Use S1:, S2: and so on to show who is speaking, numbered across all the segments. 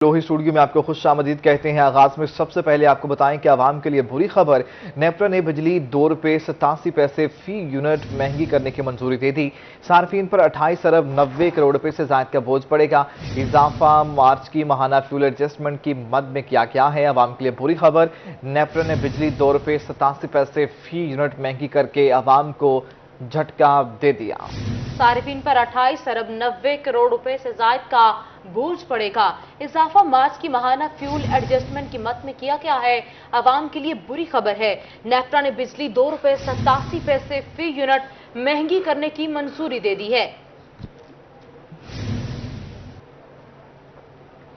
S1: लोही studio में आपको खुश आमदीद कहते हैं। आगाज में सबसे पहले आपको बताएं कि आवाम के लिए बुरी खबर। नेपरा ने बिजली ₹2.87 फी यूनिट महंगी करने की मंजूरी दे दी। सार्फिन पर 28 अरब 90 करोड़ रुपए से ज्यादा का बोझ पड़ेगा। इजाफा मार्च की माहाना फ्यूल एडजस्टमेंट की मद में किया गया है। आवाम के लिए बुरी खबर। नेपरा ने बिजली ₹2.87 फी यूनिट महंगी करके आवाम को झटका दे दिया।
S2: सार्फिन पर 28 अरब 90 करोड़ रुपए से ज्यादा का बोझ पड़ेगा। इजाफा मार्च की माहाना फ्यूल एडजस्टमेंट की मद में किया गया है। आवाम के लिए बुरी खबर है। नेपरा ने बिजली ₹2.87 फी यूनिट महंगी करने की मंजूरी दे दी है।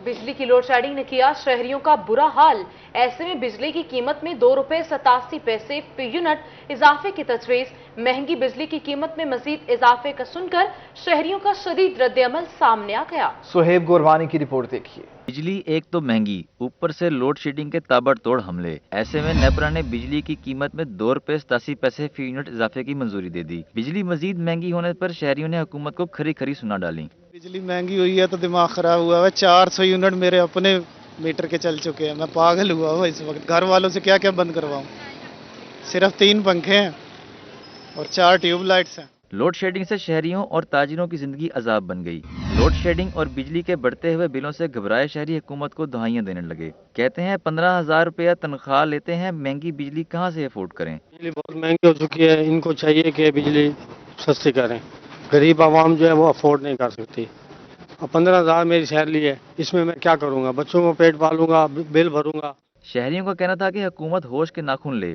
S2: बिजली की लोड शेडिंग ने किया शहरियों का बुरा हाल। ऐसे में बिजली की कीमत में ₹2.87 फी यूनिट इजाफे की तजवीज। महंगी बिजली की कीमत में मजीद इजाफे का सुनकर शहरियों का शदीद रद्द-ए-अमल सामने आ गया।
S1: सुहेब गोरवानी की रिपोर्ट देखिए।
S3: बिजली एक तो महंगी, ऊपर से लोड शेडिंग के ताबड़तोड़ हमले। ऐसे में नेपरा ने बिजली की कीमत में ₹2.87 फी यूनिट इजाफे की मंजूरी दे दी। बिजली मजीद महंगी होने पर शहरियों ने हुकूमत को खरी खरी सुना डाली।
S4: बिजली महंगी हुई है तो दिमाग खराब हुआ है। 400 यूनिट मेरे अपने मीटर के चल चुके हैं। मैं पागल हुआ हूँ इस वक्त। घर वालों से क्या क्या बंद करवाऊँ। सिर्फ 3 पंखे हैं और 4 ट्यूबलाइट्स हैं।
S3: लोड शेडिंग से शहरियों और ताजिरों की जिंदगी अजाब बन गई। लोड शेडिंग और बिजली के बढ़ते हुए बिलों से घबराए शहरी हुकूमत को दुहाइयां देने लगे। कहते हैं 15,000 रुपया तनख्वाह लेते हैं, महंगी बिजली कहां से अफोर्ड करें।
S5: बिजली बहुत महंगी हो चुकी है। इनको चाहिए कि बिजली सस्ती करें। गरीब आवाम जो है वो अफोर्ड नहीं कर सकती। अब 15,000 मेरी सैलरी है, इसमें मैं क्या करूंगा? बच्चों को पेट पालूंगा, बिल भरूंगा।
S3: शहरियों का कहना था कि हुकूमत होश के नाखून ले,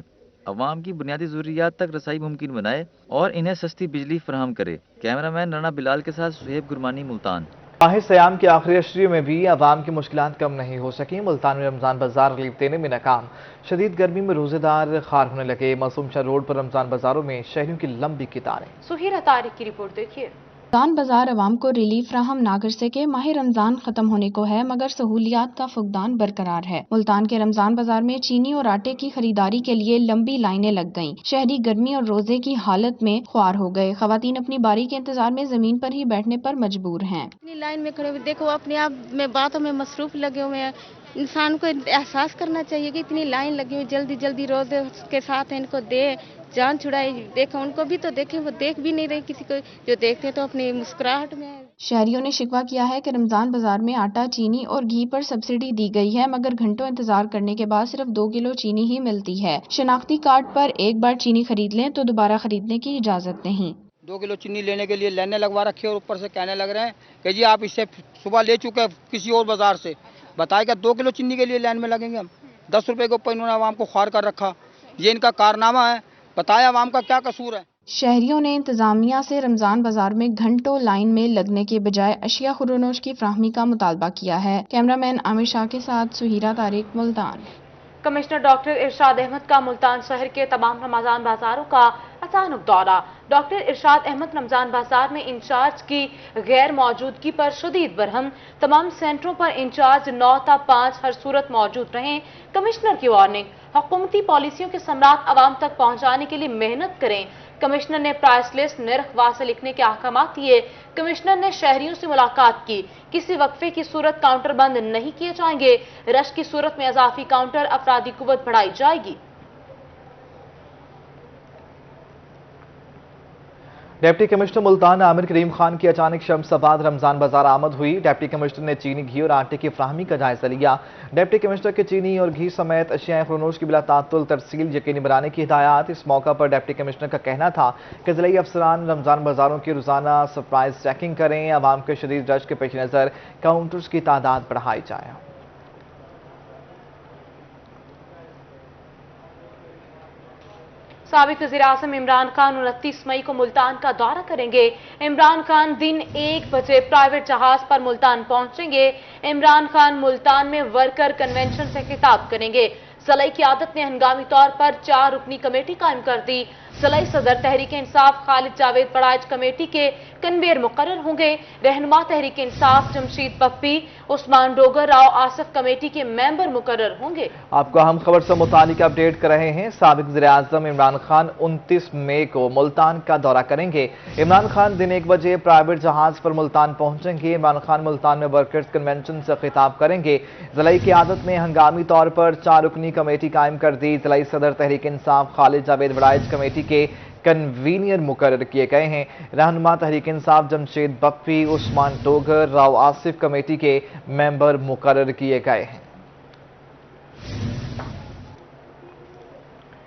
S3: अवाम की बुनियादी जरूरियात तक रसाई मुमकिन बनाए और इन्हें सस्ती बिजली फराहम करे। कैमरामैन राना बिलाल के साथ सुहेब गुरमानी, मुल्तान।
S1: माह सयाम के आखिरी अशरिये में भी आवाम की मुश्किलात कम नहीं हो सकी। मुल्तान में रमजान बाजार रिलीफ देने में नाकाम। शदीद गर्मी में रोजेदार खार होने लगे। मासूम शाह रोड पर रमजान बाजारों में शहरियों की लंबी कतारें।
S2: सुहीरा तारिक की रिपोर्ट देखिए।
S6: रमजान बाजार अवाम को रिलीफ फ्राहम ना कर सके। माह रमजान खत्म होने को है मगर सहूलियात का फुकदान बरकरार है। मुल्तान के रमजान बाजार में चीनी और आटे की खरीदारी के लिए लंबी लाइनें लग गईं। शहरी गर्मी और रोजे की हालत में ख्वार हो गए। खवातीन अपनी बारी के इंतजार में जमीन पर ही बैठने पर मजबूर हैं।
S7: इतनी लाइन में खड़े हुए देखो, अपने आप में बातों में मसरूफ लगे हुए हैं। इंसान को एहसास करना चाहिए कि इतनी लाइन लगी हुई, जल्दी जल्दी रोजे के साथ इनको दे, जान छुड़ाई। देखो उनको भी तो देखें, वो देख भी नहीं रहे किसी को। जो देखते तो अपनी मुस्कुराहट में।
S6: शहरियों ने शिकवा किया है कि रमजान बाजार में आटा, चीनी और घी पर सब्सिडी दी गई है मगर घंटों इंतजार करने के बाद सिर्फ 2 किलो चीनी ही मिलती है। शनाख्ती कार्ड पर एक बार चीनी खरीद लें तो दोबारा खरीदने की इजाजत नहीं।
S8: 2 किलो चीनी लेने के लिए लाइनें लगवा रखी है और ऊपर से कहने लग रहे हैं कि जी आप इससे सुबह ले चुके हैं किसी और बाजार से। बताएगा 2 किलो चीनी के लिए लाइन में लगेंगे हम। 10 रुपए के ऊपर इन्होंने आवाम को ख्वार कर रखा। ये इनका कारनामा है। बताया आवाम का क्या कसूर है।
S6: शहरियों ने इंतजामिया से रमजान बाजार में घंटों लाइन में लगने के बजाय अशिया खुरोनोश की फ्राहमी का मुतालबा किया है। कैमरामैन आमिर शाह के साथ सुहीरा तारिक, मुल्तान।
S2: कमिश्नर डॉक्टर इरशाद अहमद का मुल्तान शहर के तमाम रमजान बाजारों का अचानक दौरा। डॉक्टर इरशाद अहमद रमजान बाजार में इंचार्ज की गैर मौजूदगी पर शदीद बरहम। तमाम सेंटरों पर इंचार्ज 9 ta 5 हर सूरत मौजूद रहें। कमिश्नर की वार्निंग, हुकूमती पॉलिसियों के समरात आवाम तक पहुंचाने के लिए मेहनत करें। कमिश्नर ने प्राइस लिस्ट निर्ख वासे लिखने के अहकाम दिए। कमिश्नर ने शहरियों से मुलाकात की। किसी वक्फे की सूरत काउंटर बंद नहीं किए जाएंगे। रश की सूरत में इजाफी काउंटर अफरादी कुव्वत बढ़ाई जाएगी।
S1: डिप्टी कमिश्नर मुल्तान आमिर करीम खान की अचानक शम्स बाद रमजान बाजार आमद हुई। डिप्टी कमिश्नर ने चीनी, घी और आटे की फ्राहमी का जायजा लिया। डिप्टी कमिश्नर के चीनी और घी समेत अशिया खुरोनोश की बिला तातुल तरसील यकीनी बनाने की हिदायत। इस मौका पर डिप्टी कमिश्नर का कहना था कि जिला अफसरान रमजान बाजारों की रोजाना सरप्राइज चेकिंग करें। आवाम के शदीद रश के पेश नज़र काउंटर्स की तादाद बढ़ाई जाए।
S2: साबिक वज़ीर-ए-आज़म इमरान खान 29 मई को मुल्तान का दौरा करेंगे। इमरान खान दिन 1 बजे प्राइवेट जहाज पर मुल्तान पहुंचेंगे। इमरान खान मुल्तान में वर्कर कन्वेंशन से खिताब करेंगे। ज़िला क़यादत ने हंगामी तौर पर 4 रुकनी कमेटी कायम कर दी। ज़िला सदर तहरीक इंसाफ खालिद जावेद बड़ाइच कमेटी के कन्वेयर मुकर्रर होंगे। रहनुमा तहरीक इंसाफ जमशीद पप्पी, उस्मान डोगर, राव आसिफ कमेटी के मेंबर मुकर्रर होंगे।
S1: आपको अहम खबर से मुतालिक अपडेट कर रहे हैं। साबिक वज़ीर-ए-आज़म इमरान खान 29 मई को मुल्तान का दौरा करेंगे। इमरान खान दिन 1 बजे प्राइवेट जहाज पर मुल्तान पहुंचेंगे। इमरान खान मुल्तान में वर्कर्स कन्वेंशन से खिताब करेंगे। ज़िले की आदत में हंगामी तौर पर 4 रुकनी कमेटी कायम कर दी। ज़िला सदर तहरीक इंसाफ खालिद जावेद बड़ाइच कमेटी के कन्वीनियर मुकर्रर किए गए हैं। रहनुमा तहरीक इंसाफ जमशेद बप्पी, उस्मान डोगर, राव आसिफ कमेटी के मेंबर मुकर्रर किए गए हैं।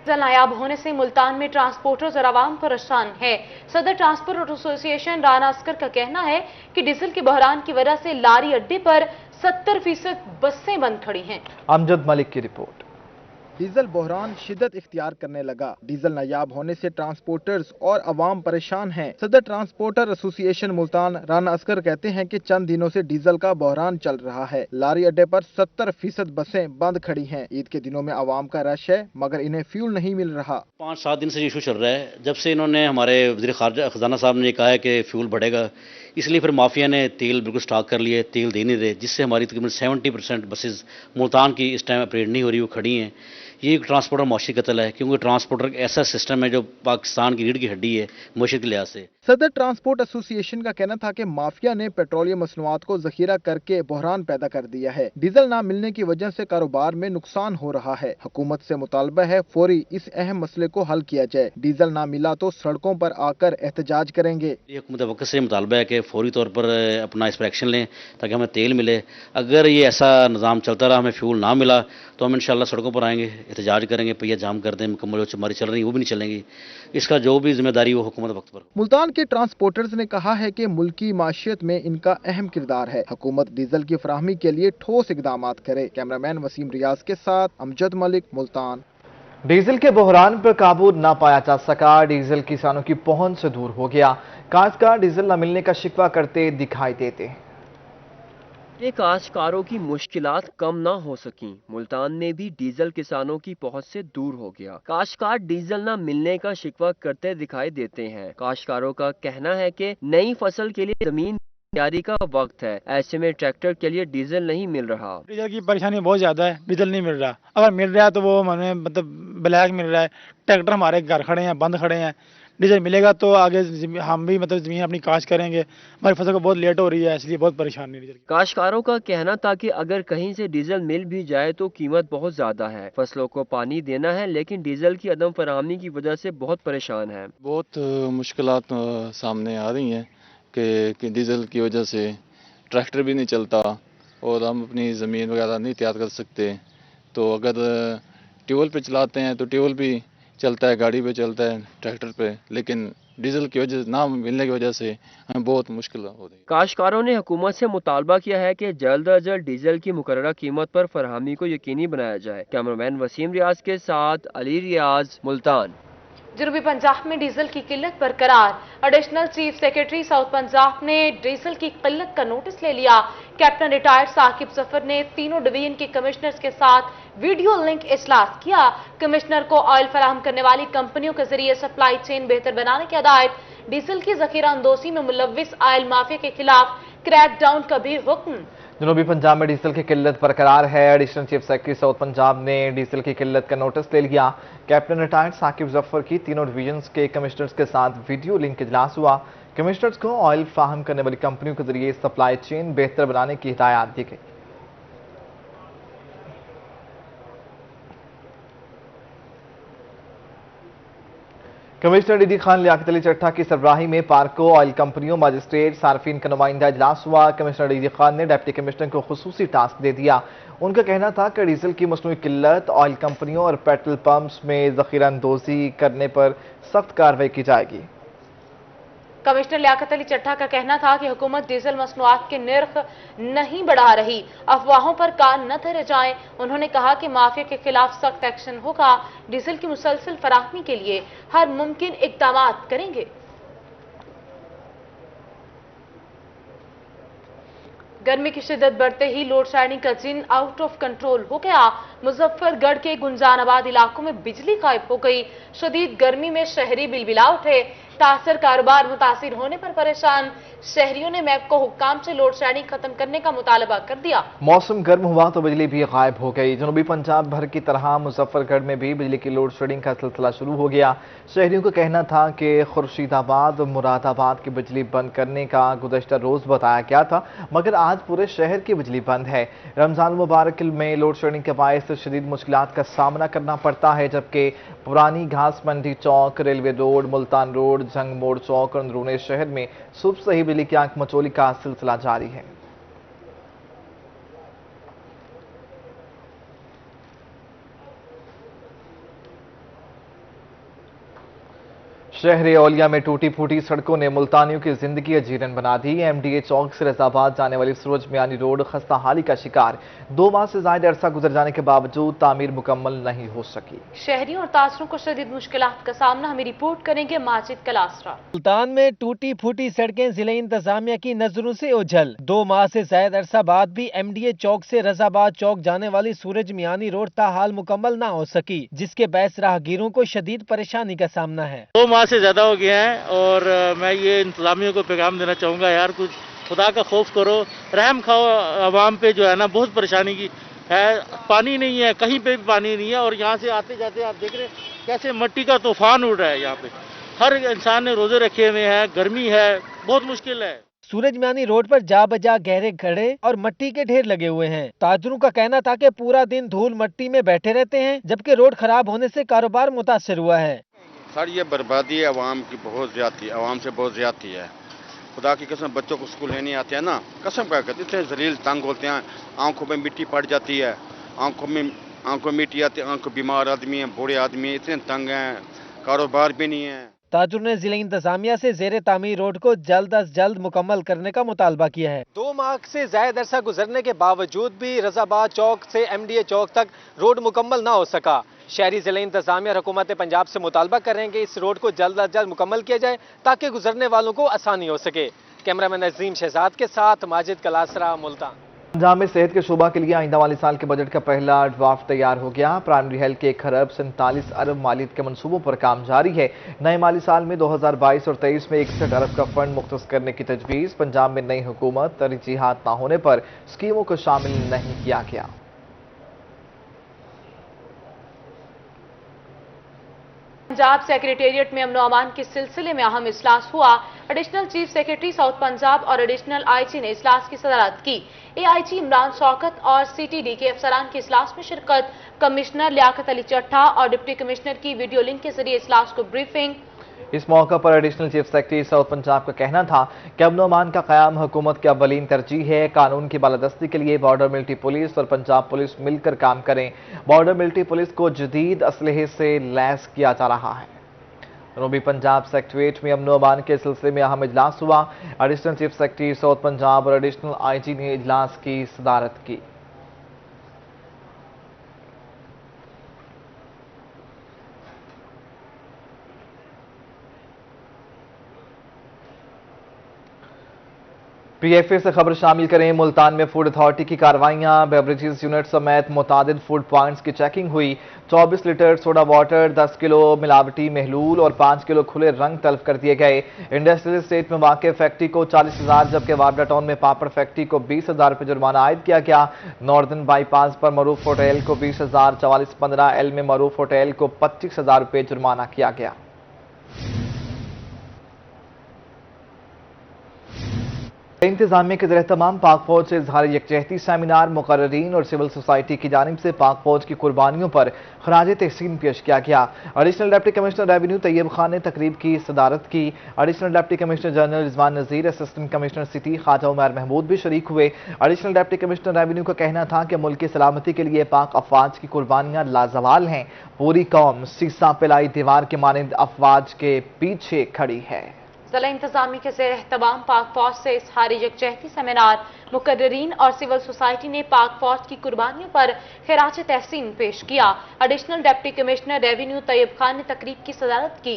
S2: डीजल नायाब होने से मुल्तान में ट्रांसपोर्टर्स और आवाम परेशान है। सदर ट्रांसपोर्ट एसोसिएशन राना अस्कर का कहना है कि डीजल के बहरान की वजह से लारी अड्डे पर 70% बसें बंद खड़ी हैं।
S1: अमजद मलिक की रिपोर्ट।
S9: डीजल बहरान शिद्दत इख्तियार करने लगा। डीजल नायाब होने से ट्रांसपोर्टर्स और अवाम परेशान हैं। सदर transporter association Multan Rana Oscar कहते हैं कि चंद दिनों से डीजल का बहरान चल रहा है। लारी अड्डे पर 70% बसें बंद खड़ी हैं। ईद के दिनों में अवाम का रश है मगर इन्हें फ्यूल नहीं मिल रहा।
S10: 5-7 दिन से इशू चल रहा है। जब से इन्होंने हमारे वज़ीर खजाना साहब ने कहा है कि फ्यूल बढ़ेगा, इसलिए फिर माफिया ने तेल बिल्कुल स्टॉक कर लिए, तेल दे नहीं रहे, जिससे हमारी तकरीबन 70% बसेस मुल्तान की इस टाइम ऑपरेट नहीं हो रही, वो खड़ी हैं। ये ट्रांसपोर्टर मौशी कत्ल है, क्योंकि ट्रांसपोर्टर एक ऐसा सिस्टम है जो पाकिस्तान की रीढ़ की हड्डी है मौशी के लिहाज से।
S9: सदर ट्रांसपोर्ट एसोसिएशन का कहना था कि माफिया ने पेट्रोलियम मसनूआत को जखीरा करके बहरान पैदा कर दिया है। डीजल ना मिलने की वजह से कारोबार में नुकसान हो रहा है। हुकूमत से मुतालबा है फौरी इस अहम मसले को हल किया जाए। डीजल ना मिला तो सड़कों पर आकर एहतजाज करेंगे।
S10: हुकूमत वक्त से मुतालबा है कि फौरी तौर पर अपना इस पर एक्शन लें ताकि हमें तेल मिले। अगर ये ऐसा निज़ाम चलता रहा, हमें फ्यूल ना मिला, तो हम इंशाल्लाह सड़कों पर आएंगे, एहतजाज करेंगे, पहिया जाम कर दें, मुकम्मल जो हमारी चल रही वो भी नहीं चलेंगी। इसका जो भी जिम्मेदारी वो हुकूमत वक्त पर।
S9: मुल्तान के ट्रांसपोर्टर्स ने कहा है कि मुल्की माशियत में इनका अहम किरदार है। हुकूमत डीजल की फराहमी के लिए ठोस इकदाम करे। कैमरामैन वसीम रियाज के साथ अमजद मलिक, मुल्तान।
S1: डीजल के बहरान पर काबू न पाया जा सका। डीजल किसानों की पहुंच से दूर हो गया। काश्तकार डीजल न मिलने का शिकवा करते दिखाई देते।
S11: काश्तकारों की मुश्किलात कम ना हो सकी। मुल्तान में भी डीजल किसानों की पहुंच से दूर हो गया। काश्तकार डीजल ना मिलने का शिकवा करते दिखाई देते हैं। काश्तकारों का कहना है कि नई फसल के लिए जमीन तैयारी का वक्त है, ऐसे में ट्रैक्टर के लिए डीजल नहीं मिल रहा।
S5: डीजल की परेशानी बहुत ज्यादा है, डीजल नहीं मिल रहा। अगर मिल रहा है तो वो हमें मतलब ब्लैक मिल रहा है। ट्रैक्टर हमारे घर खड़े हैं, बंद खड़े हैं। डीजल मिलेगा तो आगे हम भी मतलब जमीन अपनी काश्त करेंगे। हमारी फसल को बहुत लेट हो रही है, इसलिए बहुत परेशानी है डीजल।
S11: काश्तकारों का कहना था कि अगर कहीं से डीजल मिल भी जाए तो कीमत बहुत ज्यादा है। फसलों को पानी देना है, लेकिन डीजल की अदम फराहमी की वजह से बहुत परेशान है।
S12: बहुत मुश्किलात सामने आ रही हैं कि डीजल की वजह से ट्रैक्टर भी नहीं चलता और हम अपनी ज़मीन वगैरह नहीं तैयार कर सकते। तो अगर ट्यूबवेल पे चलाते हैं तो ट्यूबवेल भी चलता है, गाड़ी पे चलता है, ट्रैक्टर पे, लेकिन डीजल की वजह ना मिलने की वजह से हमें बहुत मुश्किल हो रही है।
S11: काश्तकारों ने हुकूमत से मुतालबा किया है कि जल्द अज जल्द डीजल की मुकर्ररा कीमत पर फरहमी को यकीनी बनाया जाए। कैमरामैन वसीम रियाज के साथ अली रियाज, मुल्तान।
S2: जनूबी पंजाब में डीजल की किल्लत बरकरार। Additional chief secretary south Punjab ने डीजल की किल्लत का नोटिस ले लिया। कैप्टन रिटायर्ड साकिब जफर ने तीनों डिवीजन के कमिश्नर्स के साथ वीडियो लिंक इजलास किया। कमिश्नर को ऑयल फराहम करने वाली कंपनियों के जरिए सप्लाई चेन बेहतर बनाने की हिदायत। डीजल की जखीरा अंदोसी में मुलविस ऑयल माफिया के खिलाफ क्रैकडाउन का भी हुक्म।
S1: जनूबी पंजाब में डीजल की किल्लत बरकरार है। Additional chief secretary south Punjab ने डीजल की किल्लत का नोटिस ले लिया। कैप्टन रिटायर्ड साकिब जफर की तीनों डिवीजन के कमिश्नर्स के साथ वीडियो लिंक इजलास हुआ। कमिश्नर्स को ऑयल फराहम करने वाली कंपनियों के जरिए सप्लाई चेन बेहतर बनाने की हिदायत दी गई। कमिश्नर डीडी खान लियाकत अली चट्टा की सरबराही में पार्को, ऑयल कंपनियों, मजिस्ट्रेट, सार्फिन का नुमाइंदा इजलास हुआ। कमिश्नर डीडी खान ने डिप्टी कमिश्नर को खुसूसी टास्क दे दिया। उनका कहना था कि डीजल की मसनूई किल्लत, ऑयल कंपनियों और पेट्रोल पंप्स में जखीरा अंदोजी करने पर सख्त कार्रवाई की जाएगी।
S2: कमिश्नर लियाकत अली चट्टा का कहना था कि हुकूमत डीजल मसनूआत के निर्ख नहीं बढ़ा रही, अफवाहों पर कान न धरे जाएं। उन्होंने कहा कि माफिया के खिलाफ सख्त एक्शन होगा। डीजल की मुसलसल फराहमी के लिए हर मुमकिन इक़दाम करेंगे। गर्मी की शिद्दत बढ़ते ही लोड शेडिंग का जिन आउट ऑफ कंट्रोल हो गया। मुजफ्फरगढ़ के गुंजानाबाद इलाकों में बिजली गायब हो गई। शदीद गर्मी में शहरी बिलबिला उठे। तासर कारोबार मुतासिर होने पर परेशान। शहरियों ने मैप को हुक्काम से लोड शेडिंग खत्म करने का मुतालबा कर दिया।
S1: मौसम गर्म हुआ तो बिजली भी गायब हो गई। जनूबी पंजाब भर की तरह मुजफ्फरगढ़ में भी बिजली की लोड शेडिंग का सिलसिला शुरू हो गया। शहरियों का कहना था कि खुर्शीदाबाद और मुरादाबाद की बिजली बंद करने का गुज़श्ता रोज बताया गया था, मगर आज पूरे शहर की बिजली बंद है। रमजान मुबारक में लोड शेडिंग के बायस शदीद मुश्किलात का सामना करना पड़ता है, जबकि पुरानी घास मंडी चौक, रेलवे रोड, मुल्तान रोड, जंग मोड़ चौक और अंदरूनी शहर में सुबह से ही बिजली की आंख मचोली का सिलसिला जारी है। शहर औलिया में टूटी फूटी सड़कों ने मुल्तानियों की जिंदगी अजीरन बना दी। एमडीए चौक से रजाबाद जाने वाली सूरज मियानी रोड खस्ता हाली का शिकार। 2 माह से ज्यादा अरसा गुजर जाने के बावजूद तामीर मुकम्मल नहीं हो सकी।
S2: शहरियों और तासरों को शदीद मुश्किलात का सामना। हमें रिपोर्ट करेंगे माजिद कलासरा।
S13: मुल्तान में टूटी फूटी सड़कें जिले इंतजामिया की नजरों से ओझल। 2 माह से ज्यादा अरसा बाद भी एमडीए चौक से रजाबाद चौक जाने वाली सूरज मियानी रोड ताहाल मुकम्मल ना हो सकी, जिसके बायस राहगीरों को शदीद परेशानी का सामना है।
S14: 2 माह से ज्यादा हो गया है और मैं ये इंतजामियों को पैगाम देना चाहूँगा, यार कुछ खुदा का खौफ करो, रहम खाओ आवाम पे। जो है ना बहुत परेशानी की है, पानी नहीं है, कहीं पे भी पानी नहीं है। और यहाँ से आते जाते आप देख रहे हैं कैसे मिट्टी का तूफान उड़ रहा है। यहाँ पे हर इंसान ने रोजे रखे हुए हैं, गर्मी है, बहुत मुश्किल है।
S13: सूरज मियानी रोड पर जा बजा गहरे खड़े और मट्टी के ढेर लगे हुए हैं। ताजरों का कहना था कि पूरा दिन धूल मट्टी में बैठे रहते हैं, जबकि रोड खराब होने से कारोबार मुतासर हुआ है।
S15: सर ये बर्बादी है आवाम की, बहुत ज्यादा आवाम से बहुत ज्यादा है। खुदा की कसम बच्चों को स्कूल लेने आते हैं ना, कसम क्या कहते इतने जलील तंग होते हैं, आंखों में मिट्टी पड़ जाती है, आंखों में मिट्टी आती है, आंखों बीमार आदमी है, बूढ़े आदमी है, इतने तंग हैं, कारोबार भी नहीं है।
S13: ताजुर ने जिले इंतजामिया से ज़ेरे तामीर रोड को जल्द अज जल्द मुकम्मल करने का मुतालबा किया है। 2 माह से ज्यादा अरसा गुजरने के बावजूद भी रजाबाद चौक से एमडीए चौक तक रोड मुकम्मल ना हो सका। शहरी जिले इंतजामिया और हुकूमत पंजाब से मुतालबा कर रहे हैं कि इस रोड को जल्द अज जल्द मुकम्मल किया जाए ताकि गुजरने वालों को आसानी हो सके। कैमरामैन अजीम शहजाद के साथ माजिद कलासरा, मुल्तान।
S1: पंजाब में सेहत के शोबा के लिए आइंदा वाले साल के बजट का पहला ड्राफ्ट तैयार हो गया। प्राइमरी हेल्थ के 1 अरब 47 अरब मालियत के मंसूबों पर काम जारी है। नए माली साल में 2022 और 23 में 61 अरब का फंड मुख्तस करने की तजवीज़। पंजाब में नई हुकूमत तरजीहात न होने पर स्कीमों को शामिल नहीं किया गया।
S2: पंजाब सेक्रेटेरिएट में अमन व अमान के सिलसिले में अहम इजलास हुआ। Additional chief secretary south Punjab और एडिशनल आईजी ने इजलास की सदारत की। एआईजी इमरान शौकत और सीटीडी के अफसरान की इजलास में शिरकत। कमिश्नर लियाकत अली चट्टा और डिप्टी कमिश्नर की वीडियो लिंक के जरिए इजलास को ब्रीफिंग।
S1: इस मौका पर additional chief secretary south Punjab का कहना था कि अमन व अमान का क़याम हुकूमत की अव्वलीन तरजीह है। कानून की बालादस्ती के लिए बॉर्डर मिलिट्री पुलिस और पंजाब पुलिस मिलकर काम करें। बॉर्डर मिलिट्री पुलिस को जदीद असलहे से लैस किया जा रहा है। जनूबी पंजाब सेक्रेटेरिएट में अमन व अमान के सिलसिले में अहम इजलास हुआ। Additional chief secretary south Punjab और एडिशनल आईजी ने इजलास की सदारत की। पीएफए से खबर शामिल करें। मुल्तान में फूड अथॉरिटी की कार्रवाइयां। बेवरेजेस यूनिट समेत मुतादिद फूड पॉइंट्स की चेकिंग हुई। 24 लीटर सोडा वाटर, 10 किलो मिलावटी महलूल और 5 किलो खुले रंग तलब कर दिए गए। इंडस्ट्रियल एस्टेट में वाक़ फैक्ट्री को 40,000 जबकि वावडा टाउन में पापड़ फैक्ट्री को 20,000 रुपये जुर्माना आयद किया गया। नॉर्दर्न बाईपास पर मरूफ होटल को 20,000, 4415 एल में मरूफ होटल को 25,000 रुपये जुर्माना किया गया। इंतजामिया के ज़रिए तमाम पाक फौज से इजहार यकजहती सेमिनार। मुकर्ररीन और सिविल सोसाइटी की जानिब से पाक फौज की कुर्बानियों पर खराज तहसीन पेश किया गया। Additional deputy commissioner revenue Tayyab Khan ने तकरीब की सदारत की। Additional deputy commissioner general Rizwan Nazir, assistant commissioner city Khawaja Umar Mahmood भी शरीक हुए। एडिशनल डिप्टी कमिश्नर रेवेन्यू का कहना था कि मुल्क की सलामती के लिए पाक अफवाज की कुर्बानियां लाजवाल हैं। पूरी कौम सीसा पिलाई दीवार के मानंद अफवाज के पीछे खड़ी है।
S2: जिला इंतजामिया के ज़ेर एहतमाम पाक फौज से इजहार यकजहती सेमिनार। मुकर्ररीन और सिविल सोसाइटी ने पाक फौज की कुर्बानियों पर खराज तहसीन पेश किया। Additional deputy commissioner revenue Tayyab Khan ने तकरीब की सदारत की।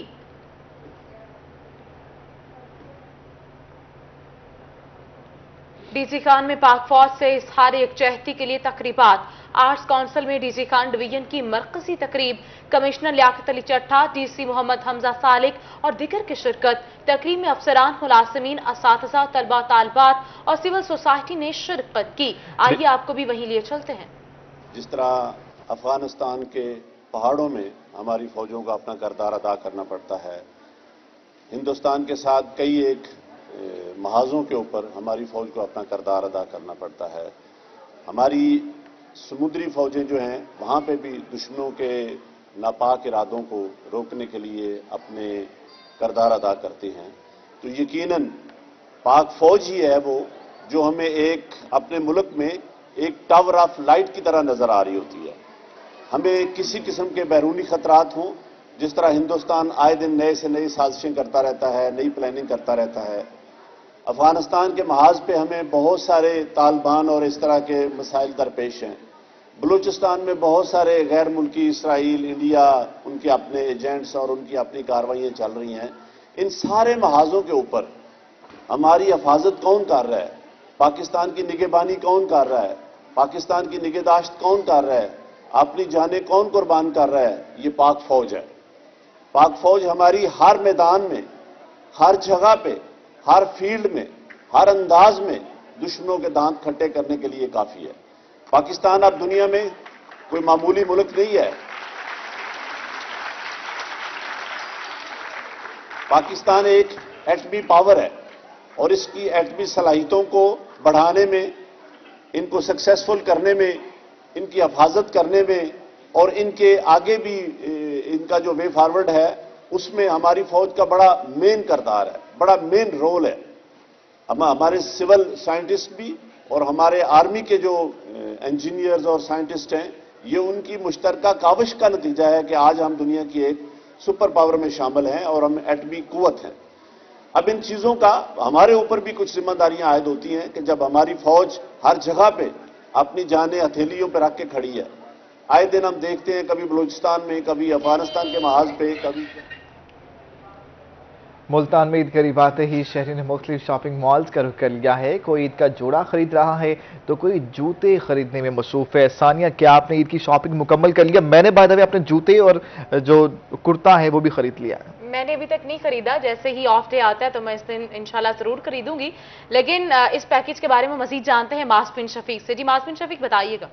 S2: डीजी खान में पाक फौज से इजहार यकजहती के लिए तकरीबात। आर्ट्स काउंसिल में डीजी खान डिवीजन की मरकजी तकरीब। कमिश्नर लियाकत अली चट्टा, डीसी मोहम्मद हमजा सालिक और दिगर की शिरकत। तकरीब में अफसरान, मुलाजिमीन, असातिज़ा, तलबा तालबात और सिविल सोसाइटी ने शिरकत की। आइए आपको भी वहीं लिए चलते हैं।
S16: जिस तरह अफगानिस्तान के पहाड़ों में हमारी फौजों का अपना किरदार अदा करना पड़ता है, हिंदुस्तान के साथ कई एक महाजों के ऊपर हमारी फौज को अपना किरदार अदा करना पड़ता है। हमारी समुद्री फौजें जो हैं वहाँ पे भी दुश्मनों के नापाक इरादों को रोकने के लिए अपने किरदार अदा करती हैं। तो यकीनन पाक फौज ही है वो जो हमें एक अपने मुल्क में एक टावर ऑफ लाइट की तरह नजर आ रही होती है। हमें किसी किस्म के बैरूनी खतरात हों, जिस तरह हिंदुस्तान आए दिन नए से नई साजिशें करता रहता है, नई प्लानिंग करता रहता है। अफगानिस्तान के महाज पे हमें बहुत सारे तालिबान और इस तरह के मसाइल दरपेश हैं। बलूचिस्तान में बहुत सारे गैर मुल्की, इसराइल, इंडिया, उनके अपने एजेंट्स और उनकी अपनी कार्रवाइयाँ चल रही हैं। इन सारे महाजों के ऊपर हमारी हिफाजत कौन कर रहा है? पाकिस्तान की निगहबानी कौन कर रहा है? पाकिस्तान की निगहदाश्त कौन कर रहा है? अपनी जानें कौन कुर्बान कर रहा है? ये पाक फौज है। पाक फौज हमारी हर मैदान में, हर जगह पे, हर फील्ड में, हर अंदाज में दुश्मनों के दांत खट्टे करने के लिए काफी है। पाकिस्तान अब दुनिया में कोई मामूली मुल्क नहीं है। पाकिस्तान एक एटमी पावर है और इसकी एटमी सलाहियतों को बढ़ाने में, इनको सक्सेसफुल करने में, इनकी हिफाजत करने में और इनके आगे भी इनका जो वे फॉरवर्ड है उसमें हमारी फौज का बड़ा मेन किरदार है, बड़ा मेन रोल है। हमारे सिविल साइंटिस्ट भी और हमारे आर्मी के जो इंजीनियर्स और साइंटिस्ट हैं, ये उनकी मुश्तरका काविश का नतीजा है कि आज हम दुनिया की एक सुपर पावर में शामिल हैं और हम एटमी कुव्वत हैं। अब इन चीज़ों का हमारे ऊपर भी कुछ जिम्मेदारियां आयद होती हैं कि जब हमारी फौज हर जगह पे अपनी जानें हथेलियों पर रख के खड़ी है। आए दिन हम देखते हैं कभी बलूचिस्तान में, कभी अफगानिस्तान के महाज पे, कभी
S1: मुल्तान में ईद करीब आते ही शहरी ने मुख्तलिफ शॉपिंग मॉल्स का रुख कर लिया है। कोई ईद का जोड़ा खरीद रहा है तो कोई जूते खरीदने में मसरूफ है। सानिया, क्या आपने ईद की शॉपिंग मुकम्मल कर लिया? मैंने बाय द वे अपने जूते और जो कुर्ता है वो भी खरीद लिया है।
S2: मैंने अभी तक नहीं खरीदा, जैसे ही ऑफ डे आता है तो मैं इस दिन इंशाल्लाह जरूर खरीदूंगी। लेकिन इस पैकेज के बारे में मजीद जानते हैं मासबिन शफीक से। जी मासबिन शफीक, बताइएगा।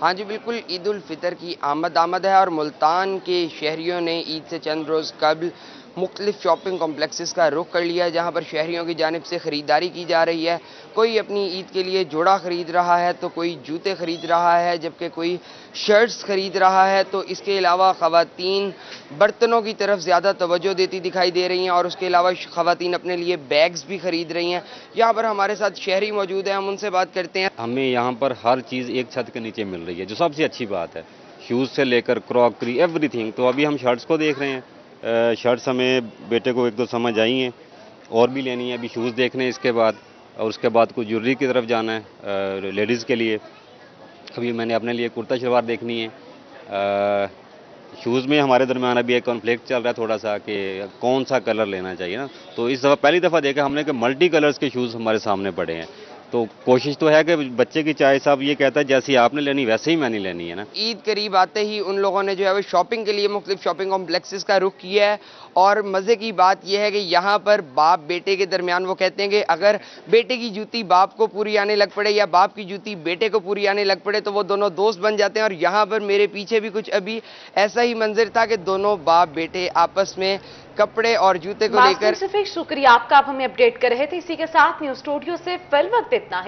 S17: हाँ जी बिल्कुल, ईद उल फितर की आमद है और मुल्तान के शहरियों ने ईद से चंद रोज़ कबल मुख्तलिफ शॉपिंग कॉम्प्लेक्सेस का रुख कर लिया है, जहाँ पर शहरियों की जानिब से ख़रीदारी की जा रही है। कोई अपनी ईद के लिए जोड़ा ख़रीद रहा है तो कोई जूते ख़रीद रहा है, जबकि कोई शर्ट्स ख़रीद रहा है। तो इसके अलावा ख़वातीन बर्तनों की तरफ ज़्यादा तवज्जो देती दिखाई दे रही हैं और उसके अलावा ख़वातीन अपने लिए बैग्स भी ख़रीद रही हैं। यहाँ पर हमारे साथ शहरी मौजूद हैं, हम उनसे बात करते हैं।
S18: हमें यहाँ पर हर चीज़ एक छत के नीचे मिल रही है, जो सबसे अच्छी बात है। शूज़ से लेकर क्रॉकरी, एवरीथिंग। तो अभी हम शर्ट्स को देख रहे हैं। शर्ट्स हमें बेटे को एक दो समझ आई हैं, और भी लेनी है। अभी शूज़ देखने इसके बाद, और उसके बाद कुछ ज्वेलरी की तरफ जाना है लेडीज़ के लिए। अभी मैंने अपने लिए कुर्ता शलवार देखनी है। शूज़ में हमारे दरमियान अभी एक कॉन्फ्लिक्ट चल रहा है थोड़ा सा कि कौन सा कलर लेना चाहिए ना। तो इस दफ़ा पहली दफ़ा देखा हमने कि मल्टी कलर्स के शूज़ हमारे सामने पड़े हैं। तो कोशिश तो है कि बच्चे की चॉइस अब ये कहता है जैसी आपने लेनी वैसे ही मैंने लेनी है ना।
S17: ईद करीब आते ही उन लोगों ने जो है वो शॉपिंग के लिए मुख्तलिफ शॉपिंग कॉम्प्लेक्सेस का रुख किया है। और मज़े की बात यह है कि यहाँ पर बाप बेटे के दरमियान वो कहते हैं कि अगर बेटे की जूती बाप को पूरी आने लग पड़े या बाप की जूती बेटे को पूरी आने लग पड़े तो वो दोनों दोस्त बन जाते हैं। और यहाँ पर मेरे पीछे भी कुछ अभी ऐसा ही मंजर था कि दोनों बाप बेटे आपस में कपड़े और जूते को लेकर।
S2: शुक्रिया आपका, आप हमें अपडेट कर रहे थे। इसी के साथ न्यूज़ स्टूडियो से फिल वक्त इतना है।